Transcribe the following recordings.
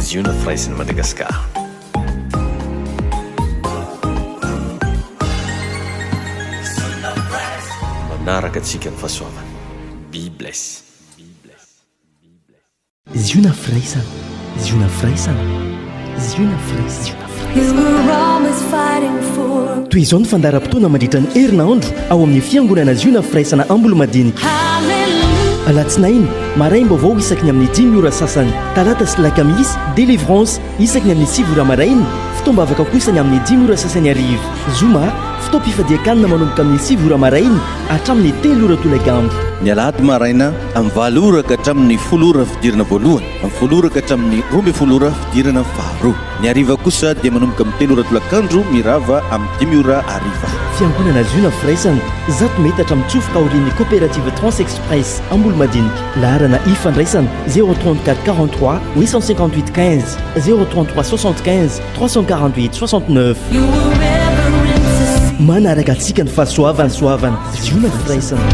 Ziona Fraisin Madagascar. Manaraka antsika ny fahasoavana. Be bless. Ziona Fraisana, Ziona Fraisana, Ziona Fraisana. Toy izao ny fandaharam-potoana mandritra ny herinandro ao amin'ny fiangonana Ziona Fraisana Ambolo-madinika. Alatsinainy maraim-baovao isaky ny amin'ny 10 ora sasany, talata sy lakamisy délivrance isaky ny amin'ny 7 ora maraina, fitoam-bavaka kosa ny amin'ny 10 ora sasany arivo. Zoma fitaom-pifadiakanina manomboka amin'ny 7 ora maraina hatramin'ny 3 ora tolakandro. Ny alahady maraina amin'ny 7 ora ka hatramin'ny 10 ora fidirana voalohany, amin'ny 10 ora ka hatramin'ny 12 ora fidirana faharoa. Ny hariva kosa dia manomboka amin'ny 3 ora tolakandro mirava amin'ny 10 ora hariva. Fiangonana Ziona Fraisana, zato metatra mitsofoka aorian'ny coopérative Transexpress Ambolo-madinika. Laharana ifandraisana 034 43 858 15 033 75 348 69. Manaraka antsika ny fahasoavana soavana Ziona Fraisana.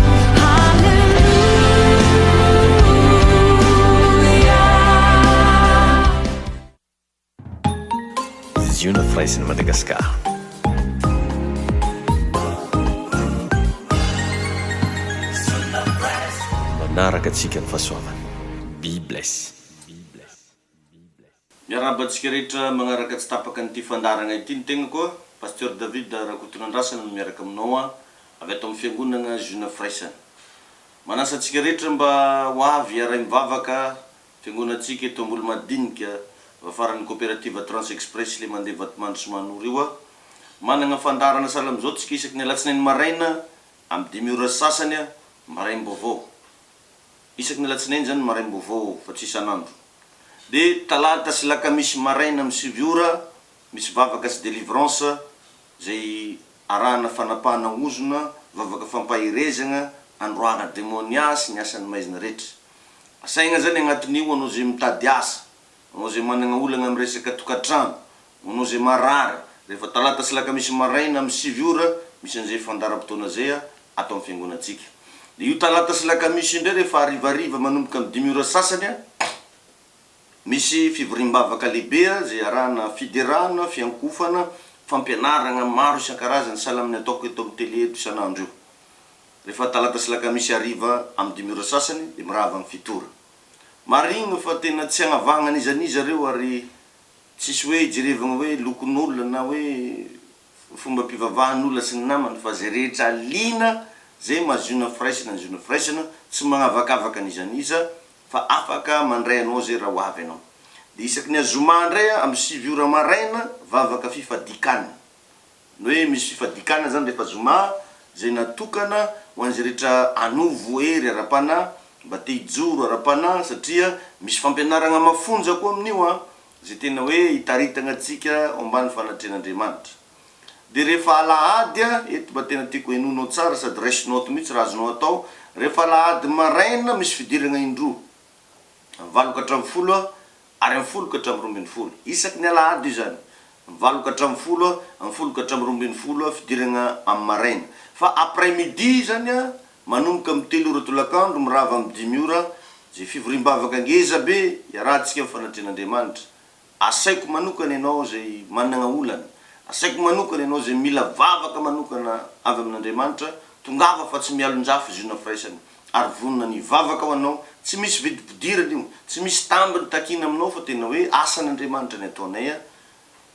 Ziona Fraisin Madagascar. Manaraka antsika ny fahasoavana. Be bless. Miarabantsika rehetra magnaraka tsy tapaka nyity fandarana ity ny tegna koa Pasteur David Rakotonandrasana no miaraka aminao avy ato amin'ny fiangonana Ziona Fraisana. Manasa antsika rehetra mba ho avy iara mivavaka fiangonantsika eto Ambolo-madinika afaran'ny coopérative Transexpress le mandeha Vatomandry sy Manoro io manana fandarana sahala amin'izao tsika isaky ny alatsinainy maraina amin'ny 10 ora sasany maraim-baovao. Isaky ny alatsinainy zany maraim-baovao fa tsy isanandro. De talata sy lakamisy maraina amin'ny 7 ora misy vavaka sy délivrance zay arahana fanapahana ozona, vavaka fampahirezana, androana démoniasy ny asan'ny maizina rehetra. Asaigna zany agnatin'io anao zay mitady asa, anao zay manana olana amin'ny resaka tokantrano, anao zay marary. Rehefa talata sy lakamisy maraina amin'ny 7 ora misy an'izay fandaharam-potoana zay ato amin'ny fiangonantsika. De io talata sy lakamisy indray rehefa arivariva manomboka amin'ny 10 ora sasany misy fivoriam-bavaka lehibe zay arahana fiderana, fiankofana, fampianarana maro isan-karazany sahala amin'ny ataoko eto amin'ny télé eto isanandro io. Rehefa talata sy lakamisy ariva amin'ny 10 ora sasany dia mirava amin'ny 7 ora. Marigny fa tena tsy agnavagna iza reo ary tsisy hoe jerevana hoe lokon'olona na hoe fomba mpivavahan'olona sy ny namany fa zay rehetra lina zay maha-Ziona Fraisana tsy magnavakavaka n'iza fa afaka mandray anao zay raha ho avy anao. De isaky ny azoma ndray amin'ny 7 ora maraina vavaka fifadikana. Hoe misy fifadikana zany rehefa zoma zay natokana ho an'izay rehetra anovo hery ara-panahy mba te hijoro ara-panahy satria misy fampianarana mafonja koa amin'io zay tena hoe hitaritana antsika ambany fanatren'Andriamanitra. De rehefa alahady eto mba tena tiako henonao tsara sady raisinao mihitsy raha azonao atao. Rehefa alahady maraina misy fidirana indroa 20 ary 10 isaky ny alahady io zany 20 10 fidirana amin'ny maraina. Fa après midi zany manomboka amin'ny 3 ora tolakandro mirava amin'ny 10 ora zay fivoriam-bavaka ngeza be iarahantsika amin'ny fanatren'Andriamanitra. Asaiko manokana ianao zay manana olana, asaiko manokana ianao zay mila vavaka manokana avy amin'Andriamanitra, tongava fa tsy mialon-jafy Ziona Fraisana ary vonona ny vavaka ho anao. Tsy misy vidim-pidirana io, tsy misy tambiny takina aminao fa tena hoe asan'Andriamanitra ny ataonay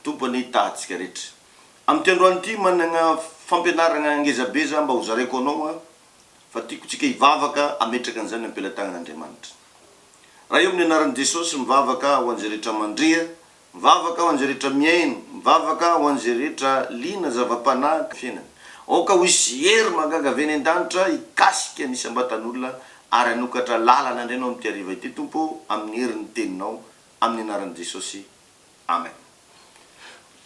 tompony hitahantsika rehetra. Amin'ny androany ity manana fampianarana ngezabe za mba ho zaraiko anao fa tiako tsika hivavaka ametraka an'izany ampelantagnan'Andriamanitra. Raha io amin'ny anaran'i Jesosy mivavaka ho an'izay rehetra mandria, mivavaka ho an'izay rehetra miaino, mivavaka ho an'izay rehetra lina zava-panahy fiainana. Oka ho isy hery magaga avy any an-danitra hikasika ny isam-batan'olona ary anokatra lalana indray anao amin'ity hariva ity Tompo amin'ny herin'ny teninao amin'ny anaran'i Jesosy. Amen.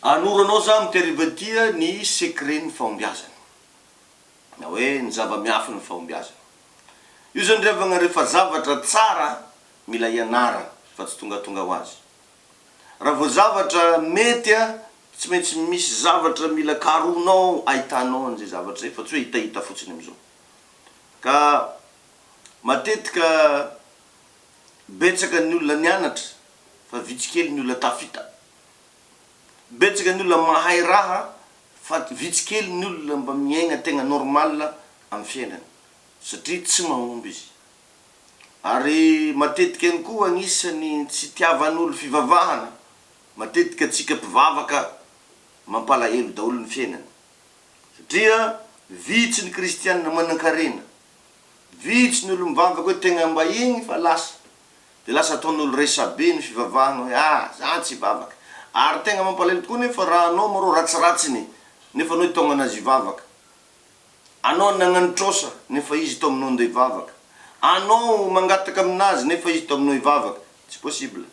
Anoranao za amin'ity hariva ity ny secret ny fahombiazana. Na hoe ny zava-miafy ny fahombiazana. Io zany rehefa zavatra tsara mila ianara fa tsy tonga ho azy. Raha vao zavatra mety tsy maintsy misy zavatra mila karonao ahitanao an'izay zavatra zay fa tsy hoe hitahita fotsiny am'izao. Ka matetika betsaka ny olona nianatra fa vitsy kely ny olona tafita. Betsaka ny olona mahay raha fa vitsy kely ny olona mba miaigna tegna normal amin'ny fiainany satria tsy mahomby izy. Ary matetika ihany koa agnisan'ny tsy tiavan'olo fivavahana, matetika atsika mpivavaka mampalahelo daholo ny fiainany satria vitsy ny kristianina manan-karena, vitsy ny olo mivavaka hoe tegna mba igny fa lasa de lasa ataon'olo resabe ny fivavahana hoe za tsy hivavaka. Ary tegna mampalahelo tokoa nefa raha anao marô ratsiratsiny nefa anao hitonga anazy hivavaka, anao nagnano trosa nefa izy to aminao ndeha hivavaka, anao mangataka aminazy nefa izy to aminao hivavaka, tsy possible.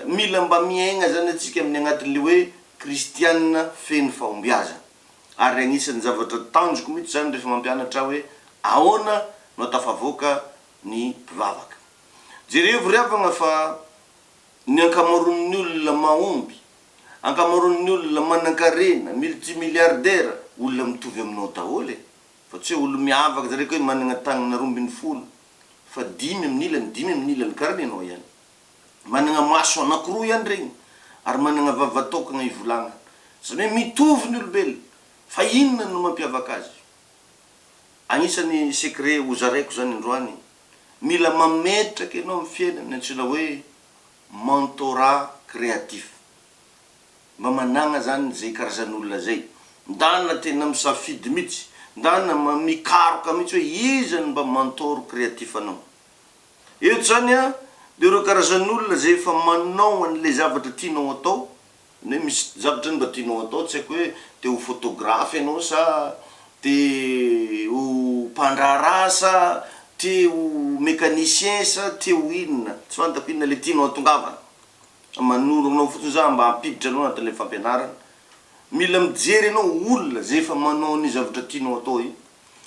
Mila mba miaigna zany atsika amin'ny agnatin'le hoe kristianina feno fahombiazana. Ary agnisan'ny zavatra tanjoko mihitsy zany rehefa mampianatra hoe ahoana no atafavoaka ny mpivavaka. Jereo voriavagna fa ny ankamaroan'ny olona mahomby, ankamaroan'ny olona manan-karena, multimilliardaire, olona mitovy aminao daholo fa tsy hoe olo miavaka zareo hoe manana tagnana 12 fa 5 amin'ny ilany karaha anao ihany. Manana maso anankiroa ihany regny ary manana vavatokana ivolagna. Zany hoe mitovy ny olombelo fa inona no mampiavaka azy? Agnisan'ny secret hozaraiko zany androany, mila mametraka ianao amin'ny fiainana antsoina hoe mentorat créatif. Mba managna zany zay karazan'olona zay, ndana tena misafidy mihitsy, ndana mikaroka mihitsy hoe iza mba mentor créatif anao. Eto zany de ireo karazan'olona zay efa manao an'le zavatra tianao atao, ne misy zavatra mba tianao atao, tsy haiko hoe te ho photographe ianao sa te ho mpandraraha sa te ho mécanicien sa te ho inona, tsy fantako inona le tianao atongavana. Manoronao fotsiny za mba hampiditra anao anatin'le fampianarana. Mila mijery ianao olona zay efa manao ny zavatra tianao atao io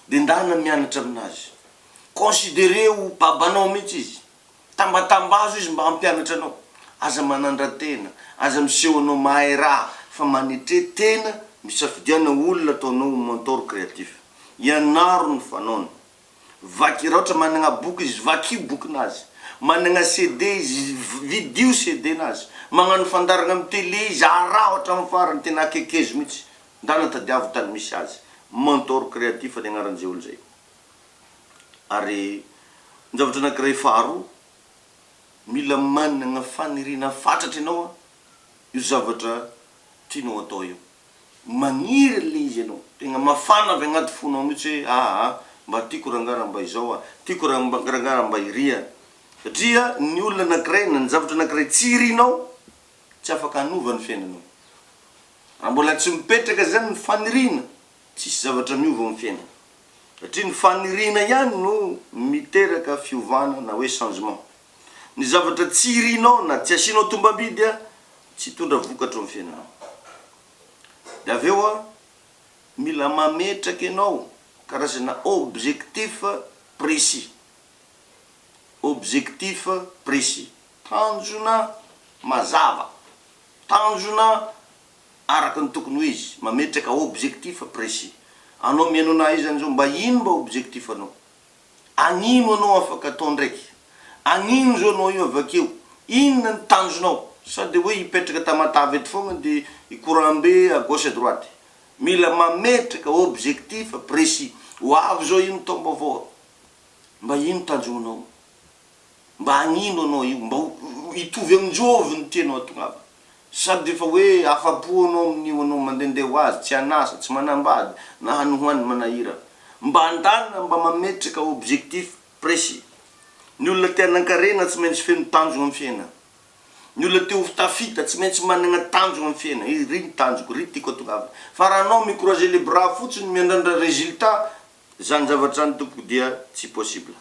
de ndana mianatra aminazy. Considéré ho babanao mihitsy izy, tambatambazo izy mba hampianatra anao, aza manandra-tena, aza miseho anao mahay raha, fa manetre tena misafidiana olona ataonao mentor créatif. Ianaro ny fanaony, vaky raha ohatra manana boky izy, vaky bokinazy, manana CD izy, video CD nazy, magnano fandarana amin'ny télé izy, araha ohatra amin'ny farany tena akekezo mihitsy, ndana tadiavo tany misy azy. Mentor créatif ny agnaran'izay olo zay. Ary ny zavatra anankiray faharoa, mila manana fanirina fatratra ianao io zavatra tianao atao io. Magniry le izy ianao, tegna mafana avy agnaty fonao mihitsy hoe mba tiako rangara mba izao tiako rangara mba iria. Satria ny olona anankiray na ny zavatra anankiray tsy irinao tsy afaka hanova ny fiainanao. Raha mbola tsy mipetraka zany ny fanirina, tsisy zavatra miova amin'ny fiainana. Satria ny fanirina ihany no miteraka fiovana na hoe changement. Ny zavatra tsy irinao na tsy asianao tombambidy tsy tondra vokatra amin'ny fiainanao. De aveo mila mametraka ianao karazana objectif précis. Objectif précis. Tanjona mazava, tanjona araka ny tokony ho izy, mametraka objectif précis. Anao mihaino anahy izy zany mba ino mba objectif anao? Agnino anao afaka atao ndraiky? Agnino zao anao io avakeo? Inona ny tanjonao? Sady hoe hipetraka tamatavy eto fogna de ikorambe à gauche à droite. Mila mametraka objectif précis. Ho avy zao ino taom-baovao? Mba ino tanjonao? Mba agnino anao io? Mba hitovy amin'jovy ny tianao atongava. Sady efa hoe afapo anao amin'io anao mandendeha ho azy, tsy anasa, tsy manambady, na hanohoany manahira. Mba andana mba mametraka objectif précis. Ny olona te hanan-karena tsy maintsy feno tanjona amin'ny fiainana. Ny olona te ho tafita tsy maintsy manana tanjona amin'ny fiainana. Ry ny tanjoko, ry tiako atongavana. Fa raha anao microiser les bras fotsiny miandrandra résultat, zany zavatra zany tompoko dia tsy possible.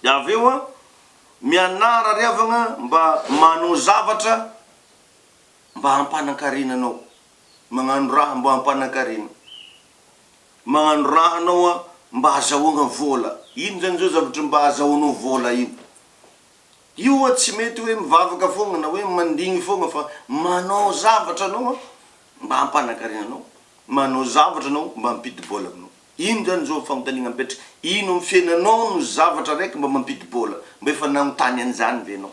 De aveo mianara riavagna mba manao zavatra mba hampanan-karena anao. Magnano raha mba hampanan-karena. Magnano raha anao mba hazahoagna vola. Ino zany zao zavatra mba hazahoanao vola io? Io tsy mety hoe mivavaka fogna na hoe mandigny fogna fa manao zavatra anao mba hampanan-karena anao. Manao zavatra anao mba hampidi-bola aminao. Ino zany zao fanontaniana mipetraka? Ino amin'ny fiainanao no zavatra raiky mba mampidi-bola? Mba efa nanontany an'izany ve anao?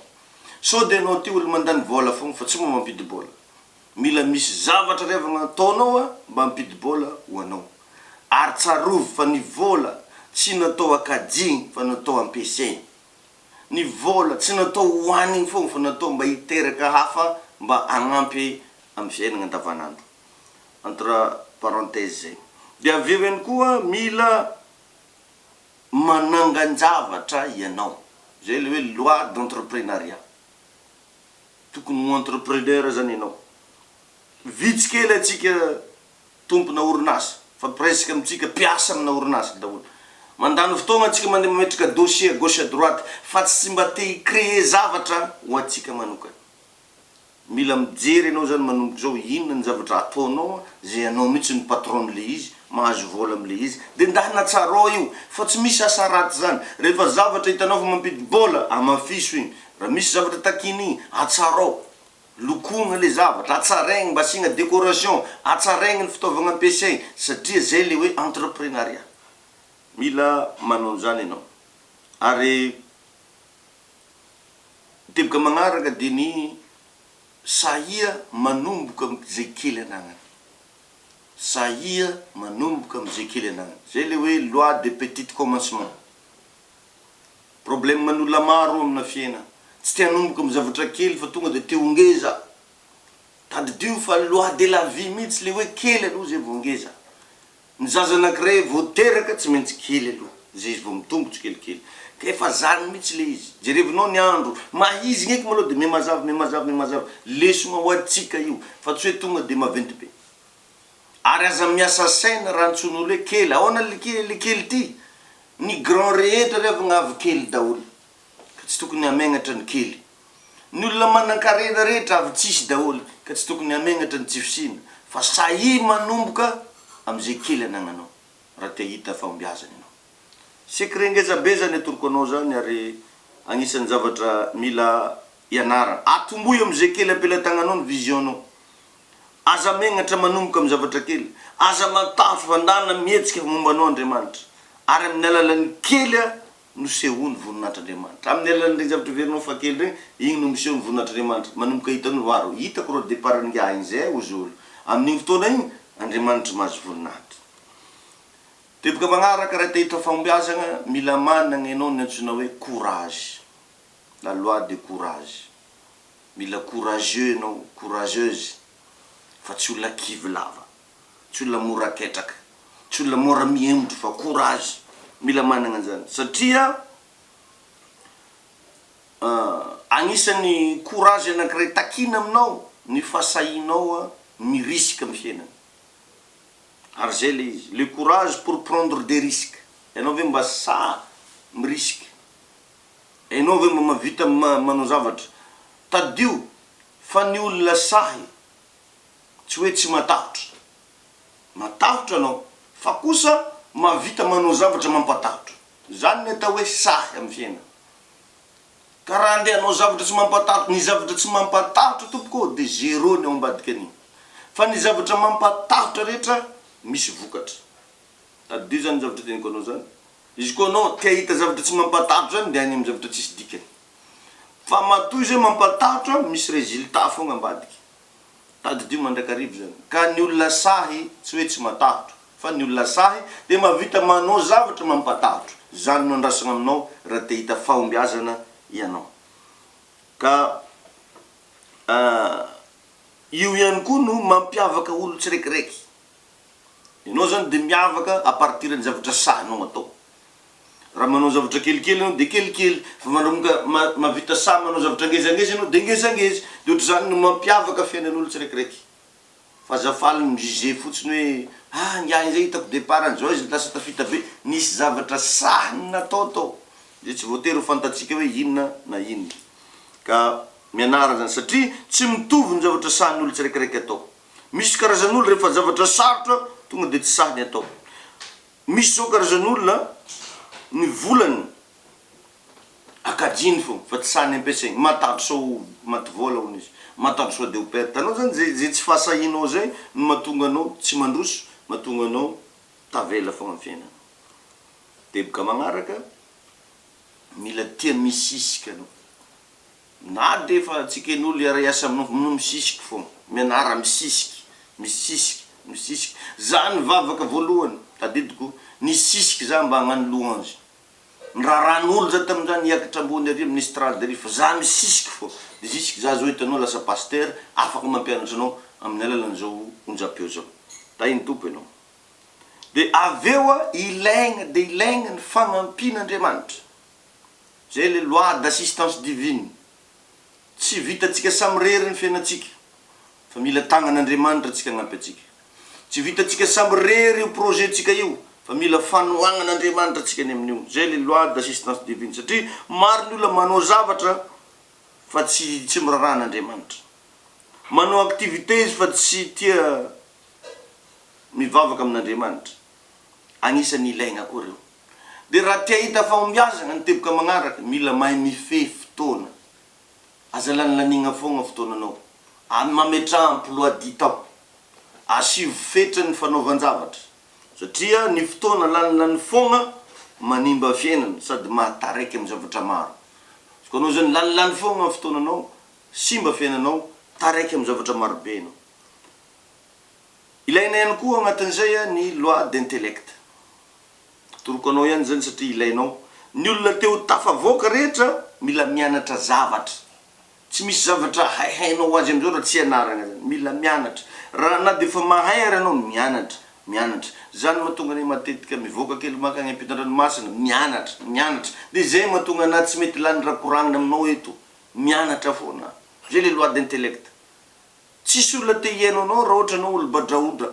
sao dia anao ty olo mandany vola fogna fa tsy mba mampidi bola. Mila misy zavatra revagna ataonao a mba mampidi bola ho anao. Ary tsarovy fa ny vola tsy natao akajigny fa natao ampiasaigny. Ny vola tsy natao hoanigny fogna fa natao mba hiteraka hafa mba agnampy amin'ny fiainagna andavanandro. Entre parenthèse zay. Dia avy eo ihany koa mila manangan-javatra ianao. Zay le hoe loi d'entrepreneuriat. Tokony ho entrepreneur zany ianao. Vitsy kely atsika tompona orinasa fa presque amitsika mpiasa amina orinasa daholo. Mandany fotoagna atsika mandeha mametraka dossier gauche à droite fa tsy mba te hicréer zavatra ho atsika manokana. Mila mijery ianao zany manomboka zao inona ny zavatra ataonao zay anao mihitsy ny patron am'le izy, mahazo vola am'le izy, dia ndahina tsara io fa tsy misy asa raty zany. Rehefa zavatra hitanao fa mampidi bola amafiso igny, raha misy zavatra takiny igny atsarao, lokogna le zavatra, atsaraigny mba asigna décoration, atsaraigny ny fitaovagna ampiasaigny satria zay le hoe entrepreneuriat. Mila manao zany ianao. Ary teboka magnaraka dia ny sahia manomboka am'zay kely anagnany. Sahia manomboka am'zay kely anagnany. Zay le hoe loi de petit commencement. Problème man'olona maro amina fiaina. Tsy te hanomboka amin'ny zavatra kely fa tonga dia te hongeza. Tadidio fa loi de la vie mihitsy le hoe kely aloha zay vao hongeza. Ny zaza anankiray vao teraka tsy maintsy kely aloha, zay izy vao mitombotsy kelikely. Ka efa zany mihitsy le izy. Jerevinao ny andro, mahizy ngeky maloha dia memazava. Lesona ho atsika io, fa tsy hoe tonga dia maventy be. Ary aza miasa saina raha antson'olo hoe kely. Ahoana le kely ty? Ny grand rehetra revagna avy kely daholo. Ka tsy tokony hamegnatra ny kely. Ny olona manan-karena rehetra avy tsisy daholo, ka tsy tokony hamegnatra ny tsy fisina. Fa sahi manomboka am'izay kely anagnanao raha te hita fahombiazana ianao. Secret ngezabe zany atoroko anao zany ary agnisan'ny zavatra mila ianarana. Atomboy am'izay kely ampelatagnanao ny visionao. Aza megnatra manomboka amin'ny zavatra kely. Aza matafy vandana mihetsika mombanao Andriamanitra. Ary amin'ny alalan'ny kely no sehoany voninahitran'Andriamanitra. Amin'ny alalan'ny zavatra verinao fa kely regny, igny no miseho ny voninahitran'Andriamanitra. Manomboka hitanao varo, hitako rô départ nga igny zay ozy olo. Amin'igny fotoana igny Andriamanitra mahazo voninahitra. Teboka magnaraka raha te hita fahombiazana, mila managna ianao ny antsoina hoe courage. La loi de courage. Mila courageux ianao, courageuse. Fa tsy olona kivy lava, tsy olona mora ketraka, tsy olona mora mihemotro fa courage. Mila managna an'izany satria agnisan'ny courage anankiray takina aminao ny fahasahinao mirisika amin'ny fiainana. Ary zay le izy, le courage pour prendre des risques. Ianao ve mba mirisika, ianao ve mba mavita manao zavatra. Tadio fa ny olona sahy tsy hoe tsy matahotra, matahotra anao fa kosa mavita manao zavatra mampatahotra. Zany ny atao hoe sahy amin'ny fiainana. Ka raha andeha anao zavatra tsy mampatahotra, ny zavatra tsy mampatahotra tompoko dia zéro ny ao ambadika an'igny. Fa ny zavatra mampatahotra rehetra misy vokatra. Tadio zany zavatra teniko anao zany. Izy koa anao te hita zavatra tsy mampatahotra zany dia any amin'ny zavatra tsisy dikany. Fa matoy zay mampatahotra misy résultat fogna ambadika. Tadio mandrakarivo zany. Ka ny olona sahy tsy hoe tsy matahotra, fa ny olona sahy dia mavita manao zavatra mampatahotra. Zany no andrasana aminao raha te hita fahombiazana ianao. Ka io ihany koa no mampiavaka olo tsiraikaraiky. Ianao zany dia miavaka à partir ny zavatra sahinao atao. Raha manao zavatra kelikely ianao dia kelikely, fa mavita sahy manao zavatra ngezangeza ianao dia ngezangeza. Dia ohatry zany no mampiavaka fiainan'olo tsiraikaraiky. Fa azafaly mijuger fotsiny hoe ngiahy zay hitako départ an'izao izy lasa tafita be, nisy zavatra sahiny natao tao. Dia tsy voatery ho fantatsika hoe inona na inona. Ka mianara zany satria tsy mitovy ny zavatra sahin'olo tsiraikaraiky atao. Misy karazan'olo rehefa zavatra sarotra tonga dia tsy sahiny atao. Misy zao karazan'olona ny volany akajiny fogna fa tsy sahiny ampiasaigny. Matahotra sao maty vola hono izy, matahotra sao dia ho perte. Anao zany zay tsy fahasahinao zay no mahatonga anao tsy mandroso, mahatonga anao tavela fogna amin'ny fiainana. Teboka magnaraka, mila tia misisika anao. na de fa tsiken'olo iara-iasa no misisiky fo mianara misisiky zany vavaka voalohany tadidiko nisisiky za mba hagnano louange ny raharan'olo za tamin'izany hiakatra ambony ary amin'ny estrade ary fa za misisiky fo de zisiky za zao hitanao lasa pasteur afaka mampianatra anao amin'ny alalan'izao onjam-peo zao tainy tompo ianao de aveo ilaigna ny fagnampian'Andriamanitra zay le loi d'assistance divine tsy vitatsika samy rery ny fiainatsika fa mila tagnan'Andriamanitra tsika hagnampy atsika tsy vitatsika samy rery io projet-tsika io fa mila fanoagnan'Andriamanitra tsika any amin'io zay le loi d'assistance divine satria maro ny olona manao zavatra fa tsy miraran'Andriamanitra manao activité izy fa tsy tia mivavaka amin'Andriamanitra agnisan'ny ilaigna koa reo de raha tia hita fahombiazana ny teboka magnaraka mila mahay mifehy fotoana aza lanilanigna fogna fotoananao mametra emploi du temps asio fetra ny fanaovan-javatra satria ny fotoana lanilany fogna manimba fiainana sady mahataraiky amin'ny zavatra maro ko anao zany lanilany fogna ny fotoananao simba fiainanao taraiky amin'ny zavatra maro be anao ilaina ihany koa agnatin'izay ny loi d'intellect toroko anao ihany zany satria ilainao ny olona teo tafavoaka rehetra mila mianatra zavatra tsy misy zavatra haihainao azy am'izao raha tsy anaragna zany mila mianatra raha na de fa mahay ary anao mianatra zany mahatonga ny matetika mivoaka kely makagny ampitan-dranomasina mianatra de zay mahatonga anaty tsy mety lany raha koragnina aminao eto mianatra foana zay le loi d'intellect tsisy olona te hiaino anao raha ohatra anao olo badraodra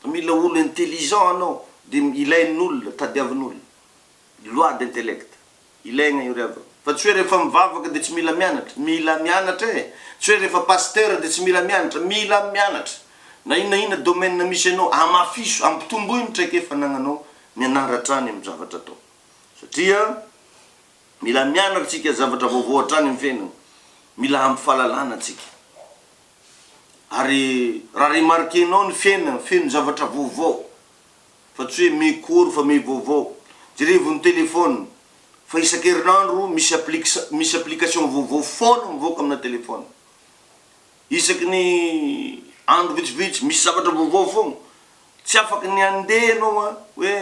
mila olo intelligent anao de ilain'olona tadiavin'olona loi d'intellect ilaigna io rehefa fa tsy hoe rehefa mivavaka de tsy mila mianatra tsy hoe rehefa pasteur de tsy mila mianatra na ina domaine misy anao amafiso ampitomboiny traiky efa nagnanao mianaratra any amin'ny zavatra atao satria mila mianatra tsika zavatra vaovao hatrany amin'ny fiainana mila ampy fahalalana tsika ary raha remarquenao ny fiainana feno zavatra vaovao fa tsy hoe mikory fa vaovao jerevo ny telefone fa isan-kerinandro misy application vaovao foana mivoaka amina telefone isaky ny andro vitsivitsy misy zavatra vaovao fogna tsy afaky ny andeha anao hoe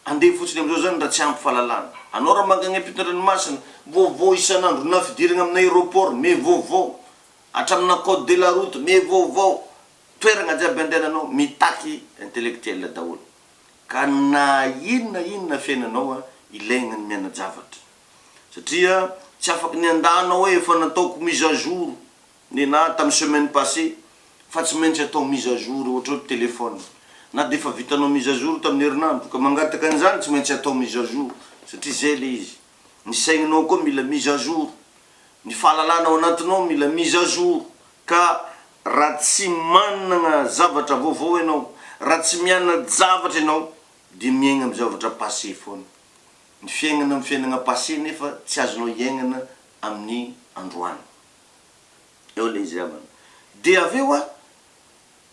andeha fotsiny am'izao zany raha tsy ampy fahalalana anao raha mangagny ampitan-dranomasina vaovao isan'andro na fidirana amin'ny aéroport me vaovao atramina code de la route me vaovao toeragna jiaby andehananao mitaky intellectuel daholo ka na inona fiainanao ilaigna ny miana-javatra satria tsy afaky ny andanao hoe efa nataoko mise à jour na tamin'ny semaine passée fa tsy maintsy atao mise à jour ohatra hoe téléphone na de fa vitanao mise à jour tamin'ny herinandro ka mangataka an'izany tsy maintsy atao mise à jour satria zay le izy ny saigninao koa mila mise à jour ny fahalalanao anatinao mila mise à jour ka raha tsy manana zavatra vaovao ianao raha tsy miana zavatra ianao de miaigna amin'ny zavatra passé foana ny fiaignana amin'ny fiainana passé nefa tsy azonao iaignana amin'ny androany eo le izy amana de aveo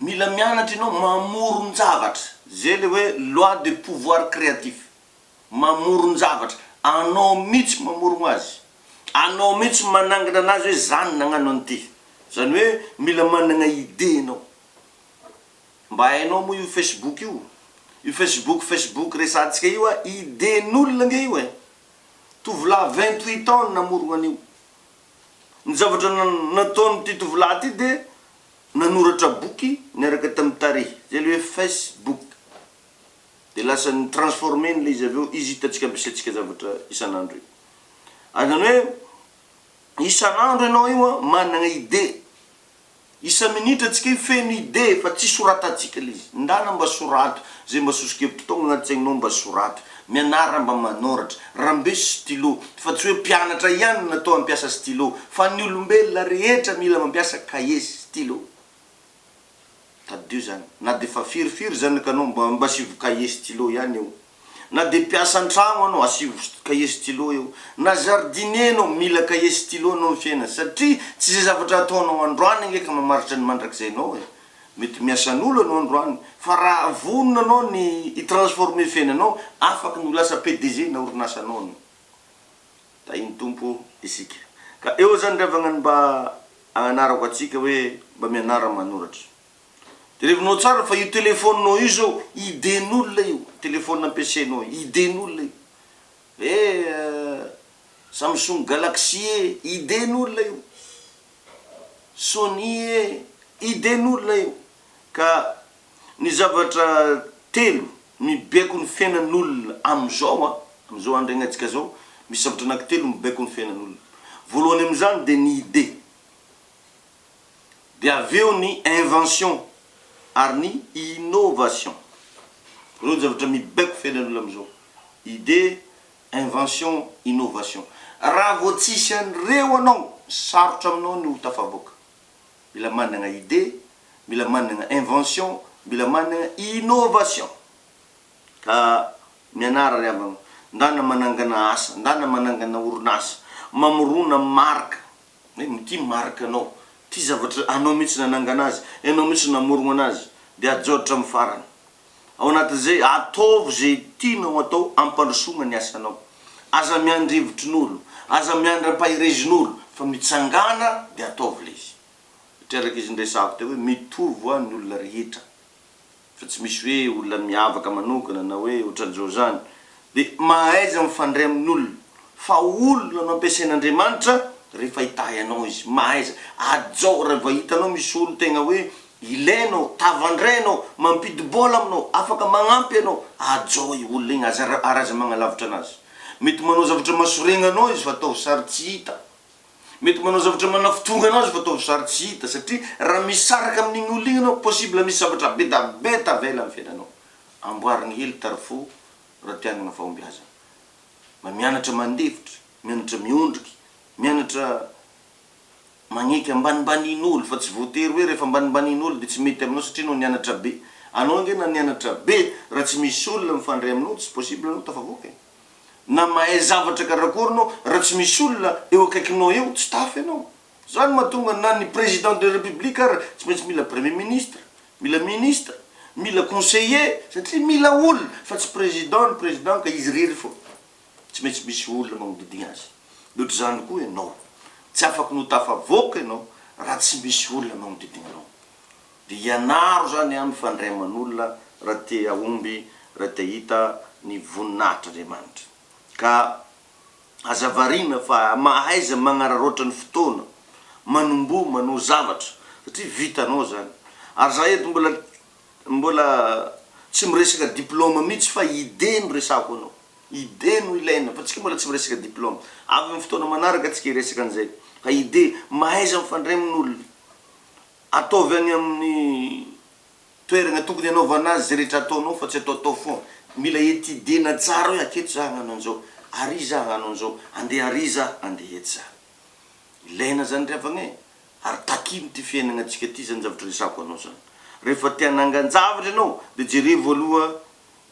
mila mianatra ianao mamorony zavatra zay le hoe loi de pouvoir créatif mamorony zavatra anao mihitsy mamorony azy anao mihitsy manangana anazy hoe zany nagnano an'ity zany hoe mila manana idée ianao mba hainao moa io Facebook io Facebook resantsika io idée n'olona nge io tovolahy 28 ans namorona an'io ny zavatra nataony ty tovolahy ty de nanoratra boky niaraka tamin'ny tarehy zay le hoe Facebook de lasa ny transformé le izy aveo izy hitatsika ampisatsika zavatra isan'andro io azany hoe isan'andro ianao io manana idée isa minitra atsika io feno idée fa tsy soratatsika le izy ndana mba sorato zay mba sosokevitotogna agnaty saignanao mba sorato mianara mba manoratra rambesy stylo fa tsy hoe mpianatra ihany natao ampiasa stylo fa ny olombelona rehetra mila mampiasa cahier stylo tadio zany na de fa firifiry zany ka anao mba asivo cahier stylo ihany eo na de mpiasa antragno anao asivo cahier stylo eo na jardinier anao mila cahier stylo anao fiaina satria tsy zay zavatra ataonao androany ngeky mamaritra ny mandrakizay anao mety miasan'olo anao androany fa raha vonona anao ny itransforme fiainanao afaky no lasa PDG na orinasanao da iny tompo isika ka eo zany revagna mba agnanarako atsika hoe mba mianara manoratry de revinao tsara fa io telefoninao io zao iden'olona io telefone ampiasainao iden'olona io Samsung Galaxy iden'olona io Sony iden'olona io ka ny zavatra telo mibeko ny fiainan'olona amizao andregnatsika zao misy zavatra anankitelo mibeko ny fiainan'olona voalohany am'izany de ny idée de aveo ny invention ary ny innovation reo ny zavatra mibeko fiainan'olona amizao idée invention innovation raha vao tsisy an'ireo anao sarotra aminao ny ho tafavoaka mila managna idée mila managna invention mila managna innovation ka mianara riavagna ndana manangana asa ndana manangana orinasa mamorona marka ty marka anao ty zavatra anao mihitsy nanangana azy anao mihitsy namorona anazy de ajotra amin'ny farany ao anatin'izay ataovy zay tianao atao ampandrosoana ny asanao aza miandrivotrin'olo aza miandram-pahirezin'olo fa mitsangana de ataovy le izy satria araky izy ndresako teo hoe mitovy ny olona rehetra fa tsy misy hoe olona miavaka manokana na hoe ohatran'izao zany de mahaiza mifandray amin'olona fa olona no ampiasain'Andriamanitra rehefa hitahy anao izy mahaiza ajao raha va hitanao misy olo tegna hoe ilainao tavandrainao mampidibola aminao afaka magnampy anao ajao i olona igny araza magnalavitra anazy mety manao zavatra masoregnanao izy fa atao sary tsy hita mety manao zavatra manafitonga anao izy fa atao sary tsy hita satria raha misaraka amin'igny olo igny anao possible misy zavatra bedabeta avela amin'ny fiainanao amboarigny hely tarifo raha tianagna fahombiazana ma mianatra mandefitra mianatra miondriky mianatra magneky ambanibanin'olo fa tsy voatery hoe rehefa ambanibanin'olo de tsy mety aminao satria anao nianatra be anao nge na nianatra be raha tsy misy olona mifandray aminao tsy possible anao tafavoaka na mahay zavatra karakorinao raha tsy misy olona eo akaikinao eo tsy tafy anao zany mahatonga na ny président de république ara tsy maintsy mila premier ministre mila ministre mila conseiller satria mila olona fa tsy président ka izy rery fo tsy maintsy misy olona magnodidigna azy loatra zany koa ianao tsy afaky no tafavoaka ianao raha tsy misy olona magnodidigna anao de ianaro zany a mifandray aman'olona raha te aomby raha te hita ny voninahitran'Andriamanitra ka azavarina fa mahaiza magnararoatra ny fotoana manombo manao zavatra satria vitanao zany ary za eto mbola tsy miresaka diplôme mihitsy fa idée no resako anao idée no ilaina fa tsika mbola tsy miresaka diplôme avy amin'ny fotoana manaraka atsika iresaka an'izay fa idée mahaiza mifandray amin'olona ataovy any amin'ny toerana tokony anaovana azy zay rehetra ataonao fa tsy atao foana mila étudiena tsara hoe aketo za hagnano an'izao ary za hagnano an'izao andeha ary za andeha eto za ilaina zany riavagna ary takiny ty fiainagna atsika ty zany zavatra resako anao zany rehefa te hanangan-javatra anao de jere voaloha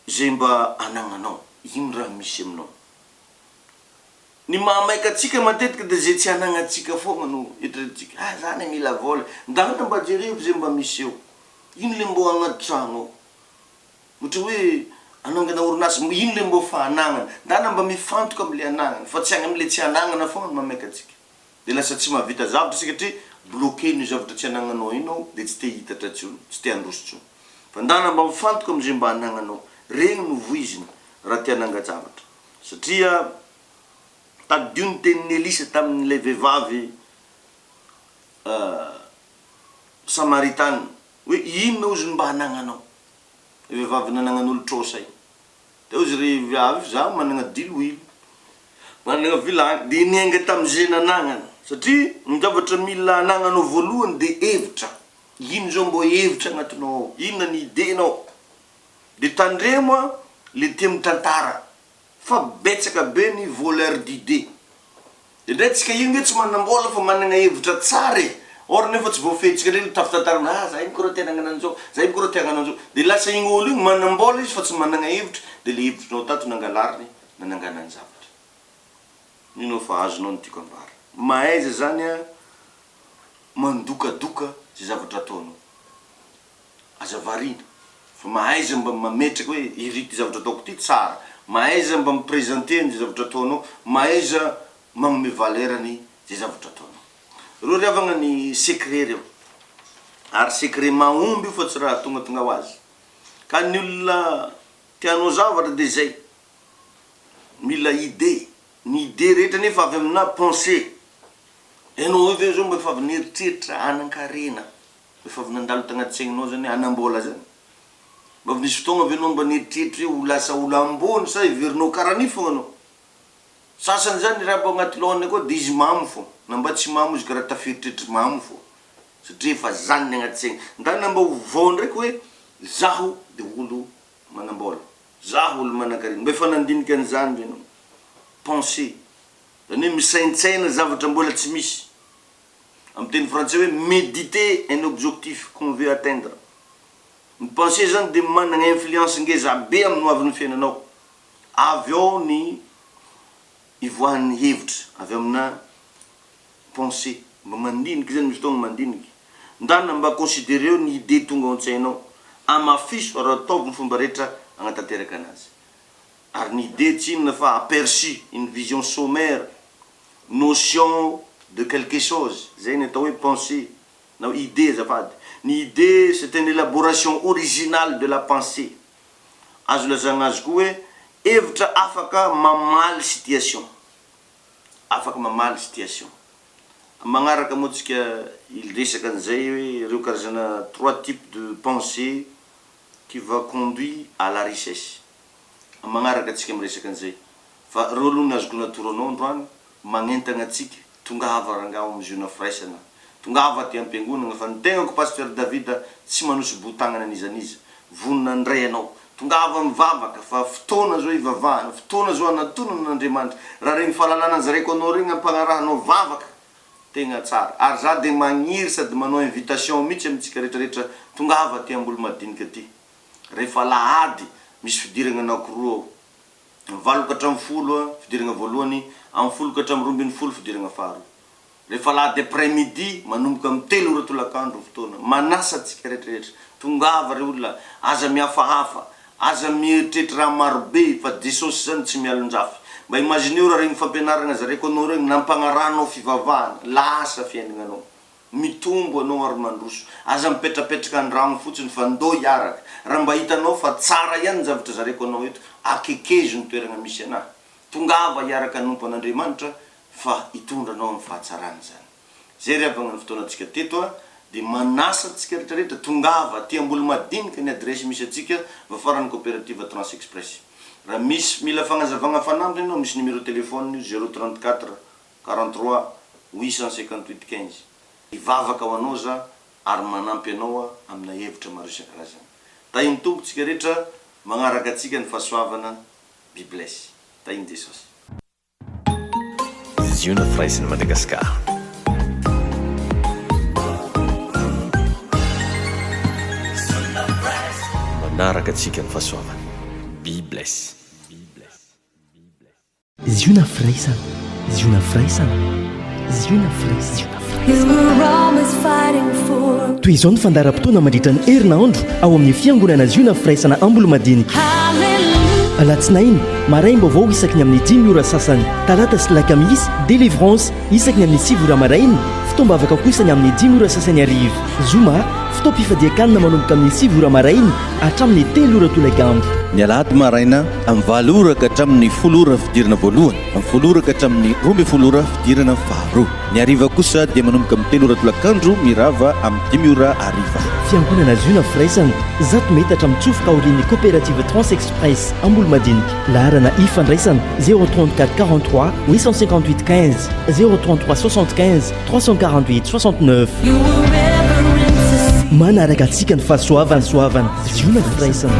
zay mba anagnanao ino raha misy aminao ny mahamaika atsika matetika de zay tsy anagnatsika fogna no eritreretintsika zany mila vola ndana mba jereo zay mba misy eo ino le mbo agnaty trano ohatra hoe anangana orinasa ino le mbo fahanagnana ndana mba mifantoka am'le anagnana fa tsy agny am'le tsy anagnana fogna no mahamaika atsika de lasa tsy mahavita zavatra satria bloqué ny zavatra tsy anagnanao inao de tsy te hitatra tsony tsy te androsotsony fa ndana mba mifantoka am'zay mba anagnanao regny no voiziny raha te ananga-javatra satria tadio ny tenin'ny Elisa tamin'ilay vehivavy Samaritana hoe inona ozy mba anagnanao vehivavy nanagnan'olo trosa iny teo izy re viavy za managna diloilo managna vilany de niainga tam'izay nanagnana satria ny zavatra mila anagnanao voalohany de hevitra ino zao mbo hevitra agnatinao ao inona ny idénao de tandremo le tia mitantara fa betsaka be ny voleur d'idée de ndray tsika io nge tsy manambola fa managna hevitra tsara or nefa tsy voafehitsika le tafitantarana za iny koa raha te hagnano an'izao za iny koa raha te hagnano an'izao de lasa igny olo igny manambola izy fa tsy managna hevitra de le hevitrinao tato nangalariny nanangana ny zavatra ino fa azonao ny tiako ambara mahaiza zany a mandokadoka zay zavatra ataonao azavarina fa mahaiza mba mametraka hoe irity zavatra ataoko ty tsara mahaiza mba miprésenteny zay zavatra ataonao mahaiza magnome valerany zay zavatra ataonao. Reo riavagna ny secret reo, ary secret mahomby io fa tsy raha tonga ho azy. Ka ny olona tianao zavatra de zay, mila idée, ny idée rehetra nefa avy amina pensée. Enao io zao mba efa avy nieritreritra anan-karena, efa avy nandalo tagnaty-tsaigninao zany anambola zany. Mba avy nisy fotoagna avy anao mba nieritreritra hoe ho lasa olo ambony sa iverinao karaha ny fogna anao. Sasany zany raha mba agnaty lohany koa de izy mamo fo, na mba tsy mamo izy ka raha taferitreritra mamo fo, satria efa zany ny agnaty-tsaigny. Ndana mba hovao ndraiky hoe zaho de olo manambola, zaho olo manan-karena, mba efa nandinika an'izany ianao. Pensée, zany hoe misaintsaina zavatra mbola tsy misy. Amin'ny teny français hoe méditer un objectif qu'on veut atteindre. Ny pensée zany de manana influence ngeza be amin'ny hoavin'ny fiainanao. Avy ao ny ivoahan'ny hevitra avy amina pensée, mba mandiniky zany misy fotoagna mandiniky. Ndana mba considéreo ny idée tonga ao-tsainao, amafiso ary ataovy ny fomba rehetra agnatanteraka anazy. Ary ny idée tsy inona fa aperçu, une vision sommaire, notion de quelque chose, zay ny atao hoe pensée na idée azafady. Ny idée c'est une élaboration originale de la pensée. Azo lazagna azy koa hoe hevitra afaka mamaly situation, afaka mamaly situation. Magnaraka moa tsika iresaka an'izay hoe reo karazana 3 types de pensée qui va conduire à la richesse. Magnaraka atsika miresaka an'izay. Fa reo aloha ny azoko natoranao androany magnentana atsika tongava rangao amin'ny jeune firaisana, tongava ty am-piangonana fa ny tegnako pasteur David tsy manosy botagnana an'izaniza, vonona ndray anao, tongava mivavaka fa fotoana zao ivavahana, fotoana zao anatonana n'Andriamanitra. Raha regny fahalalana zareko anao regny ampagnarahanao vavaka tegna tsara. Ary za de magniry sady manao invitation mihitsy amintsika rehetrarehetra tongava ty ambolo madinika ty. Rehefa lahady misy fidirana anankiroa, 80 fidirana voalohany, 12 fidirana faharoa. Rehefa lahady après-midi manomboka amin'ny 3 ora tolakandro fotoana, manasa atsika rehetrarehetra tongava re olona, aza mihafahafa, aza mieritreritra raha marobe fa Jesosy zany tsy mialon-jafy. Mba imagineo raha regny fampianarana zareko anao regny nampagnaranao fivavahana, lasa fiainagnanao, mitombo anao ary mandroso, aza mipetrapetraka andragno fotsiny fa ndô hiaraka. Raha mba hitanao fa tsara ihany zavatra zareko anao eto, akekezo ny toerana misy anahy, tongava hiaraka nompo an'Andriamanitra fa hitondra anao amin'ny fahatsarany zany. Zay riavagna ny fotoanantsika teto de manasa atsika rehetrarehetra tongava ty ambolo madinika ny adresy misy atsika vafarany coopérative Trans Express. Raha misy mila fagnazavagna fanamby anao, misy numéro téléphone 034 43 858 15. Ivavaka ho anao za ary manampy anao amina hevitra maro isan-karazany. Tahiny tombotsika rehetra magnaraka atsika ny fahasoavana biblesy. Tahiny Jesosy. Ziona Fraisin'i Madagasikara. Manaraka atsika ny fahasoavana. Be blessed. Ziona Fraisana, Ziona Fraisana, Ziona Fraisana. Toy izao ny fandaharam-potoana mandritra ny herinandro ao amin'ny fiangonana Ziona Fraisana Ambolomadiniky. Alatsinainy maraina vaovao isaky ny amin'ny 10 ora sasany, talata sy lakamisy délivrance isaky ny amin'ny 7 ora maraina, fitoam-bavaka kosa ny amin'ny 10 ora sasany arivo. Zoma fitoam-pifadiakanina manomboka amin'ny 7 ora maraina hatramin'ny 3 ora tolagambo. Ny alahady maraina amin'ny 7 ora ka hatramin'ny 10 ora fidirana voalohany, amin'ny 10 ora ka hatramin'ny 12 ora fidirana faharoa. Ny hariva kosa dia manomboka amin'ny 3 ora tolakandro mirava amin'ny 10 ora hariva. Fiangonana Ziona Fraisana zato metatra mitsofoka aorian'ny coopérative Trans Express Ambolomadiniky. Laharana ifandraisana 034 43 858 15 033 75 348 69. Manaraka atsika ny fahasoavana Ziona Fraisana.